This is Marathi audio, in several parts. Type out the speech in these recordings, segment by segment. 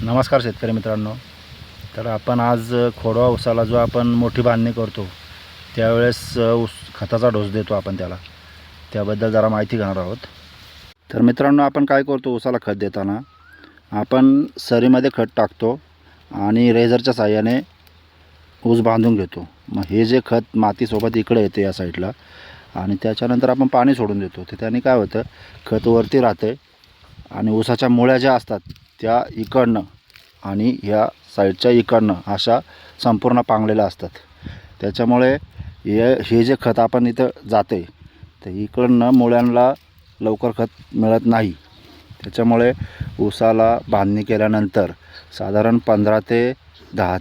नमस्कार शेतकरी मित्रांनो. तर आपण आज खोडवा ऊसाला जो आपण मोठी बांधणी करतो त्यावेळेस ऊस खताचा डोस देतो आपण त्याला, त्याबद्दल जरा माहिती घेणार आहोत. तर मित्रांनो, आपण काय करतो, ऊसाला खत देताना आपण सरीमध्ये खत टाकतो आणि रेझरच्या साहाय्याने ऊस बांधून घेतो. मग हे जे खत मातीसोबत इकडे येते या साईडला आणि त्याच्यानंतर आपण पाणी सोडून देतो. तर त्याने काय होतं, खत वरती राहते आणि ऊसाच्या मुळ्या ज्या असतात त्या इकडनं आणि ह्या साईडच्या इकडनं अशा संपूर्ण पांगलेल्या असतात. त्याच्यामुळे हे जे खत आपण इथं जाते तर इकडनं मुळ्यांना लवकर खत मिळत नाही. त्याच्यामुळे ऊसाला बांधणी केल्यानंतर साधारण 10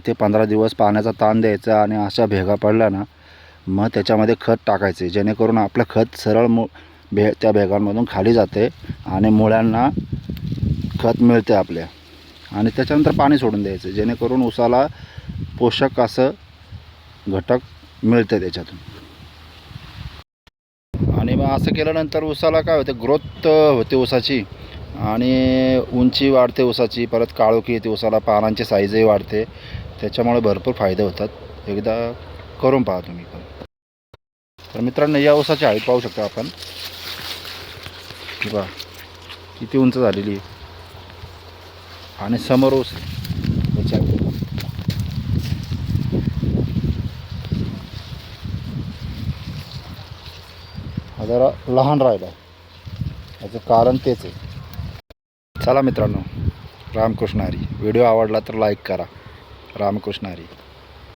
ते 15 दिवस पाण्याचा ताण द्यायचा आणि अशा भेगा पडल्या ना मग त्याच्यामध्ये खत टाकायचे, जेणेकरून आपलं खत सरळ त्या भेगांमधून खाली जाते आणि मुळ्यांना खत मिळते आपल्या. आणि त्याच्यानंतर पाणी सोडून द्यायचं, जेणेकरून ऊसाला पोषक असं घटक मिळते त्याच्यातून. आणि मग असं केल्यानंतर ऊसाला काय होतं, ग्रोथ होते ऊसाची आणि उंची वाढते ऊसाची, परत काळोखी येते ऊसाला, पानांची साईजही वाढते. त्याच्यामुळे भरपूर फायदे होतात. एकदा करून पहा तुम्ही पण. तर मित्रांनो, या ऊसाची हाईट पाहू शकता आपण, बघा किती उंच झालेली आहे. आणि समोर ऊस हा जरा लहान राहिला, याचं कारण तेच आहे. चला मित्रांनो, रामकृष्ण हरी. व्हिडिओ आवडला तर लाईक करा. रामकृष्ण हरी.